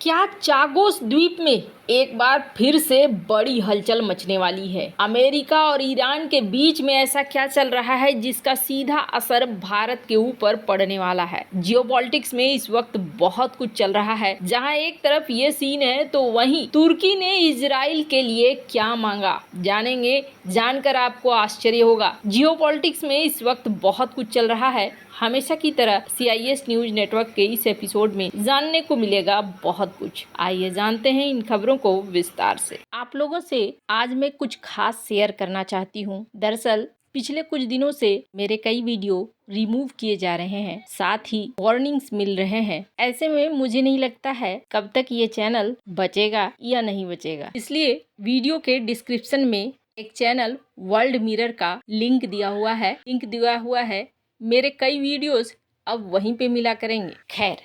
क्या चागोस द्वीप में एक बार फिर से बड़ी हलचल मचने वाली है। अमेरिका और ईरान के बीच में ऐसा क्या चल रहा है जिसका सीधा असर भारत के ऊपर पड़ने वाला है। जियोपॉलिटिक्स में इस वक्त बहुत कुछ चल रहा है। जहां एक तरफ ये सीन है तो वहीं तुर्की ने इजराइल के लिए क्या मांगा, जानेंगे। जानकर आपको आश्चर्य होगा। जियोपॉलिटिक्स में इस वक्त बहुत कुछ चल रहा है। हमेशा की तरह CIS न्यूज नेटवर्क के इस एपिसोड में जानने को मिलेगा बहुत कुछ। आइए जानते हैं इन खबरों को विस्तार से। आप लोगों से आज मैं कुछ खास शेयर करना चाहती हूँ। दरअसल पिछले कुछ दिनों से मेरे कई वीडियो रिमूव किए जा रहे हैं, साथ ही वार्निंग्स मिल रहे हैं। ऐसे में मुझे नहीं लगता है कब तक ये चैनल बचेगा या नहीं बचेगा। इसलिए वीडियो के डिस्क्रिप्शन में एक चैनल वर्ल्ड मिरर का लिंक दिया हुआ है। मेरे कई वीडियोस अब वहीं पे मिला करेंगे। खैर,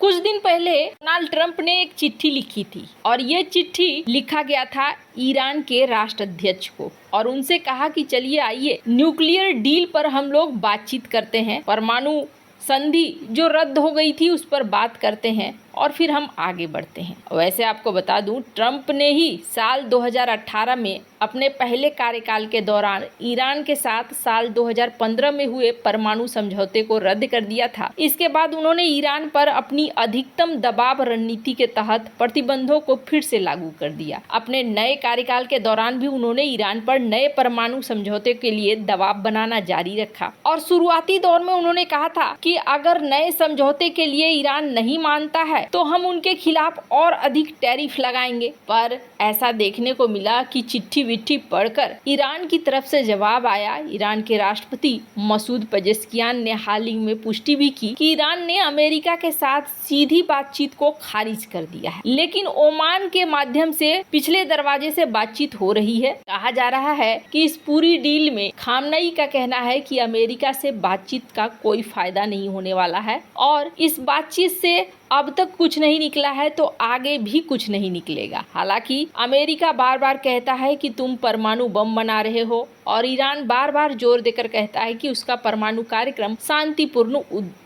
कुछ दिन पहले डोनाल्ड ट्रंप ने एक चिट्ठी लिखी थी और ये चिट्ठी लिखा गया था ईरान के राष्ट्राध्यक्ष को और उनसे कहा कि चलिए आइए न्यूक्लियर डील पर हम लोग बातचीत करते हैं, परमाणु संधि जो रद्द हो गई थी उस पर बात करते हैं और फिर हम आगे बढ़ते हैं। वैसे आपको बता दूं, ट्रंप ने ही साल 2018 में अपने पहले कार्यकाल के दौरान ईरान के साथ साल 2015 में हुए परमाणु समझौते को रद्द कर दिया था। इसके बाद उन्होंने ईरान पर अपनी अधिकतम दबाव रणनीति के तहत प्रतिबंधों को फिर से लागू कर दिया। अपने नए कार्यकाल के दौरान भी उन्होंने ईरान पर नए परमाणु समझौते के लिए दबाव बनाना जारी रखा और शुरुआती दौर में उन्होंने कहा था कि अगर नए समझौते के लिए ईरान नहीं मानता है तो हम उनके खिलाफ और अधिक टैरिफ लगाएंगे। पर ऐसा देखने को मिला कि चिट्ठी पढ़कर ईरान की तरफ से जवाब आया। ईरान के राष्ट्रपति मसूद पेजेश्कियान ने हाल ही में पुष्टि भी की कि ईरान ने अमेरिका के साथ सीधी बातचीत को खारिज कर दिया है, लेकिन ओमान के माध्यम से पिछले दरवाजे से बातचीत हो रही है। कहा जा रहा है कि इस पूरी डील में खामनेई का कहना है कि अमेरिका से बातचीत का कोई फायदा नहीं होने वाला है और इस बातचीत से अब तक कुछ नहीं निकला है तो आगे भी कुछ नहीं निकलेगा। हालांकि अमेरिका बार बार कहता है कि तुम परमाणु बम बना रहे हो और ईरान बार बार जोर देकर कहता है कि उसका परमाणु कार्यक्रम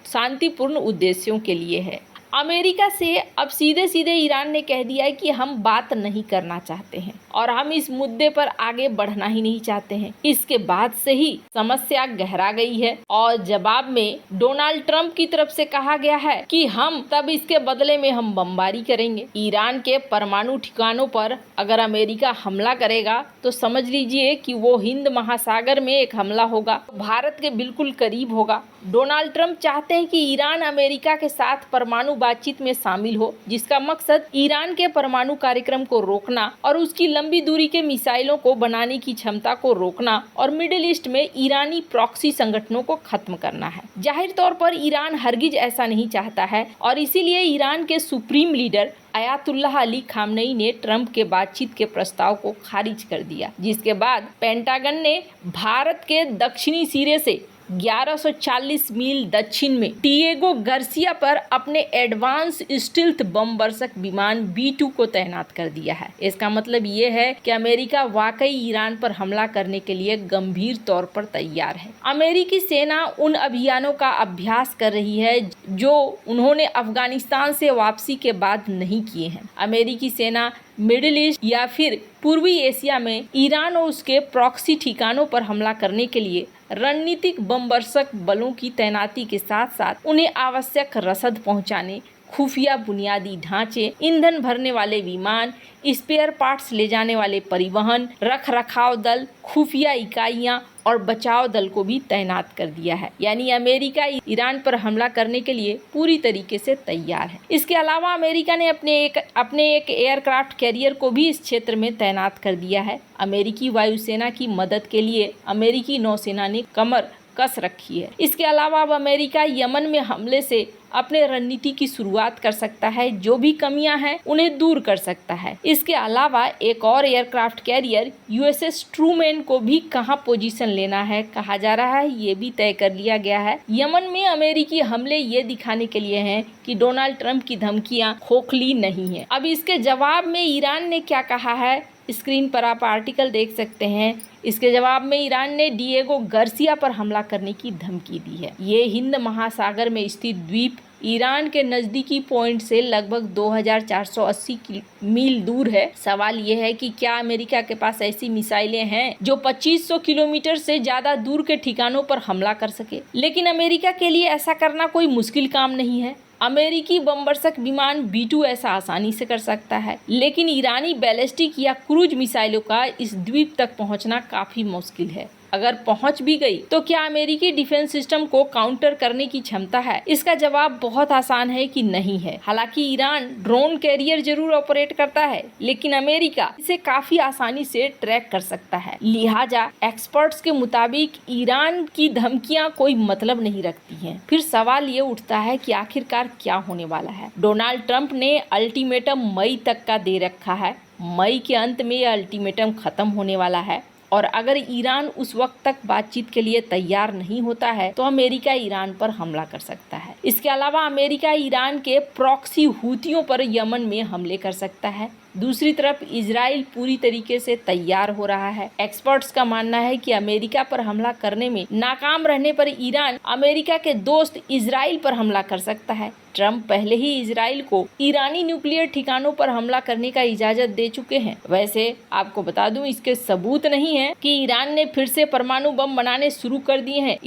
शांतिपूर्ण उद्देश्यों के लिए है। अमेरिका से अब सीधे ईरान ने कह दिया है कि हम बात नहीं करना चाहते हैं और हम इस मुद्दे पर आगे बढ़ना ही नहीं चाहते हैं। इसके बाद से ही समस्या गहरा गई है और जवाब में डोनाल्ड ट्रंप की तरफ से कहा गया है कि हम तब इसके बदले में हम बमबारी करेंगे। ईरान के परमाणु ठिकानों पर अगर अमेरिका हमला करेगा तो समझ लीजिए कि वो हिंद महासागर में एक हमला होगा, भारत के बिल्कुल करीब होगा। डोनाल्ड ट्रंप चाहते हैं कि ईरान अमेरिका के साथ परमाणु बातचीत में शामिल हो, जिसका मकसद ईरान के परमाणु कार्यक्रम को रोकना और उसकी लंबी दूरी के मिसाइलों को बनाने की क्षमता को रोकना और मिडिल ईस्ट में ईरानी प्रॉक्सी संगठनों को खत्म करना है। जाहिर तौर पर ईरान हरगिज ऐसा नहीं चाहता है और इसीलिए ईरान के supreme leader Ayatollah Ali Khamenei ने ट्रंप के बातचीत के प्रस्ताव को खारिज कर दिया, जिसके बाद पेंटागन ने भारत के दक्षिणी सिरे से 1140 मील दक्षिण में डिएगो गार्सिया पर अपने एडवांस स्टील्थ बम वर्षक विमान B-2 को तैनात कर दिया है। इसका मतलब ये है कि अमेरिका वाकई ईरान पर हमला करने के लिए गंभीर तौर पर तैयार है। अमेरिकी सेना उन अभियानों का अभ्यास कर रही है जो उन्होंने अफगानिस्तान से वापसी के बाद नहीं किए हैं। अमेरिकी सेना मिडिल ईस्ट या फिर पूर्वी एशिया में ईरान और उसके प्रॉक्सी ठिकानों पर हमला करने के लिए रणनीतिक बमवर्षक बलों की तैनाती के साथ साथ उन्हें आवश्यक रसद पहुंचाने, खुफिया बुनियादी ढांचे, ईंधन भरने वाले विमान, स्पेयर पार्ट्स ले जाने वाले परिवहन, रखरखाव दल, खुफिया इकाइयां और बचाव दल को भी तैनात कर दिया है। यानी अमेरिका ईरान पर हमला करने के लिए पूरी तरीके से तैयार है। इसके अलावा अमेरिका ने अपने एक एयरक्राफ्ट कैरियर को भी इस क्षेत्र में तैनात कर दिया है। अमेरिकी वायुसेना की मदद के लिए अमेरिकी नौसेना ने कमर कस रखी है। इसके अलावा अब अमेरिका यमन में हमले से अपने रणनीति की शुरुआत कर सकता है, जो भी कमियां हैं उन्हें दूर कर सकता है। इसके अलावा एक और एयरक्राफ्ट कैरियर USS ट्रूमैन को भी कहां पोजीशन लेना है कहा जा रहा है, ये भी तय कर लिया गया है। यमन में अमेरिकी हमले ये दिखाने के लिए हैं कि डोनाल्ड ट्रंप की धमकियां खोखली नहीं है। अब इसके जवाब में ईरान ने क्या कहा है, स्क्रीन पर आप आर्टिकल देख सकते हैं। इसके जवाब में ईरान ने डिएगो गार्सिया पर हमला करने की धमकी दी है। ये हिंद महासागर में स्थित द्वीप ईरान के नज़दीकी पॉइंट से लगभग 2480 मील दूर है। सवाल ये है कि क्या अमेरिका के पास ऐसी मिसाइलें हैं जो 2500 किलोमीटर से ज़्यादा दूर के ठिकानों पर हमला कर सके। लेकिन अमेरिका के लिए ऐसा करना कोई मुश्किल काम नहीं है। अमेरिकी बमवर्षक विमान B-2 ऐसा आसानी से कर सकता है, लेकिन ईरानी बैलिस्टिक या क्रूज मिसाइलों का इस द्वीप तक पहुंचना काफ़ी मुश्किल है। अगर पहुंच भी गई तो क्या अमेरिकी डिफेंस सिस्टम को काउंटर करने की क्षमता है? इसका जवाब बहुत आसान है कि नहीं है। हालांकि ईरान ड्रोन कैरियर जरूर ऑपरेट करता है, लेकिन अमेरिका इसे काफी आसानी से ट्रैक कर सकता है। लिहाजा एक्सपर्ट्स के मुताबिक ईरान की धमकियां कोई मतलब नहीं रखती हैं। फिर सवाल ये उठता है कि आखिरकार क्या होने वाला है। डोनाल्ड ट्रंप ने अल्टीमेटम मई तक का दे रखा है। मई के अंत में यह अल्टीमेटम खत्म होने वाला है और अगर ईरान उस वक्त तक बातचीत के लिए तैयार नहीं होता है तो अमेरिका ईरान पर हमला कर सकता है। इसके अलावा अमेरिका ईरान के प्रॉक्सी हूतियों पर यमन में हमले कर सकता है। दूसरी तरफ इजराइल पूरी तरीके से तैयार हो रहा है। एक्सपर्ट्स का मानना है कि अमेरिका पर हमला करने में नाकाम रहने पर ईरान अमेरिका के दोस्त इजराइल पर हमला कर सकता है। ट्रंप पहले ही इजराइल को ईरानी न्यूक्लियर ठिकानों पर हमला करने का इजाजत दे चुके हैं। वैसे आपको बता दूं, इसके सबूत नहीं है कि ईरान ने फिर से परमाणु बम बनाने शुरू कर दिए हैं।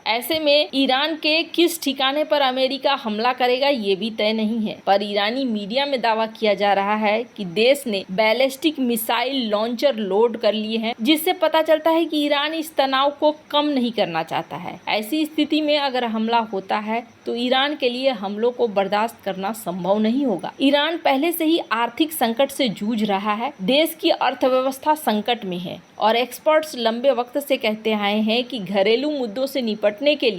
ऐसे में ईरान के किस ठिकाने पर अमेरिका हमला करेगा ये भी तय नहीं है। पर ईरानी मीडिया में दावा किया जा रहा है कि देश ने बैलिस्टिक मिसाइल लॉन्चर लोड कर लिए हैं, जिससे पता चलता है कि ईरान इस तनाव को कम नहीं करना चाहता है। ऐसी स्थिति में अगर हमला होता है तो ईरान के लिए हमलों को बर्दाश्त करना संभव नहीं होगा। ईरान पहले से ही आर्थिक संकट से जूझ रहा है। देश की अर्थव्यवस्था संकट में है और एक्सपर्ट्स लंबे वक्त से कहते आए हैं कि घरेलू मुद्दों से निपटने के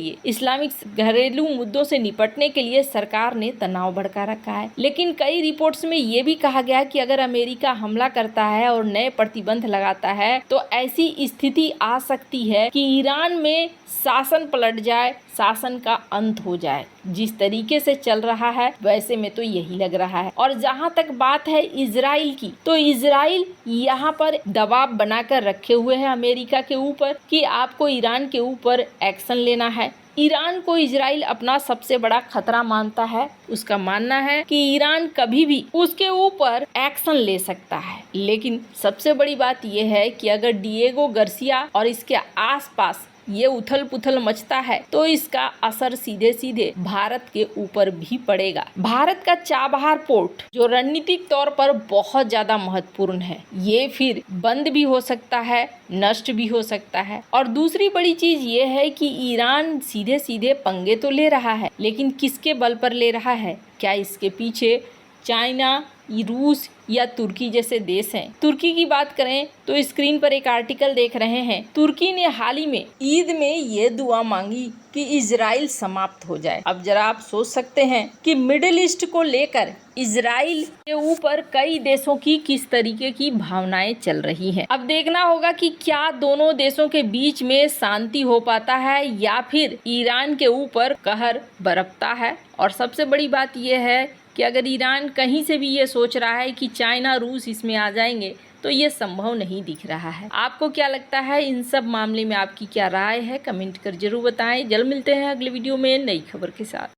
लिए सरकार ने तनाव भड़का रखा है। लेकिन कई रिपोर्ट्स में ये भी कहा गया कि अगर अमेरिका हमला करता है और नए प्रतिबंध लगाता है तो ऐसी स्थिति आ सकती है कि ईरान में शासन पलट जाए, शासन का अंत हो जाए। जिस तरीके से चल रहा है वैसे में तो यही लग रहा है। और जहां तक बात है इजराइल की, तो इजराइल यहाँ पर दबाव बनाकर रखे हुए है अमेरिका के ऊपर कि आपको ईरान के ऊपर एक्शन लेना है। ईरान को इजराइल अपना सबसे बड़ा खतरा मानता है। उसका मानना है कि ईरान कभी भी उसके ऊपर एक्शन ले सकता है। लेकिन सबसे बड़ी बात यह है कि अगर डिएगो गार्सिया और इसके आसपास ये उथल पुथल मचता है तो इसका असर सीधे सीधे भारत के ऊपर भी पड़ेगा। भारत का चाबहार पोर्ट जो रणनीतिक तौर पर बहुत ज्यादा महत्वपूर्ण है, ये फिर बंद भी हो सकता है, नष्ट भी हो सकता है। और दूसरी बड़ी चीज ये है कि ईरान सीधे सीधे पंगे तो ले रहा है, लेकिन किसके बल पर ले रहा है? क्या इसके पीछे चाइना, रूस या तुर्की जैसे देश हैं? तुर्की की बात करें तो स्क्रीन पर एक आर्टिकल देख रहे हैं। तुर्की ने हाल ही में ईद में ये दुआ मांगी कि इजराइल समाप्त हो जाए। अब जरा आप सोच सकते हैं कि मिडिल ईस्ट को लेकर इजराइल के ऊपर कई देशों की किस तरीके की भावनाएं चल रही हैं। अब देखना होगा कि क्या दोनों देशों के बीच में शांति हो पाता है या फिर ईरान के ऊपर कहर बरपता है। और सबसे बड़ी बात यह है कि अगर ईरान कहीं से भी ये सोच रहा है कि चाइना, रूस इसमें आ जाएंगे तो ये संभव नहीं दिख रहा है। आपको क्या लगता है? इन सब मामले में आपकी क्या राय है? कमेंट कर जरूर बताएं। जल्द मिलते हैं अगले वीडियो में नई खबर के साथ।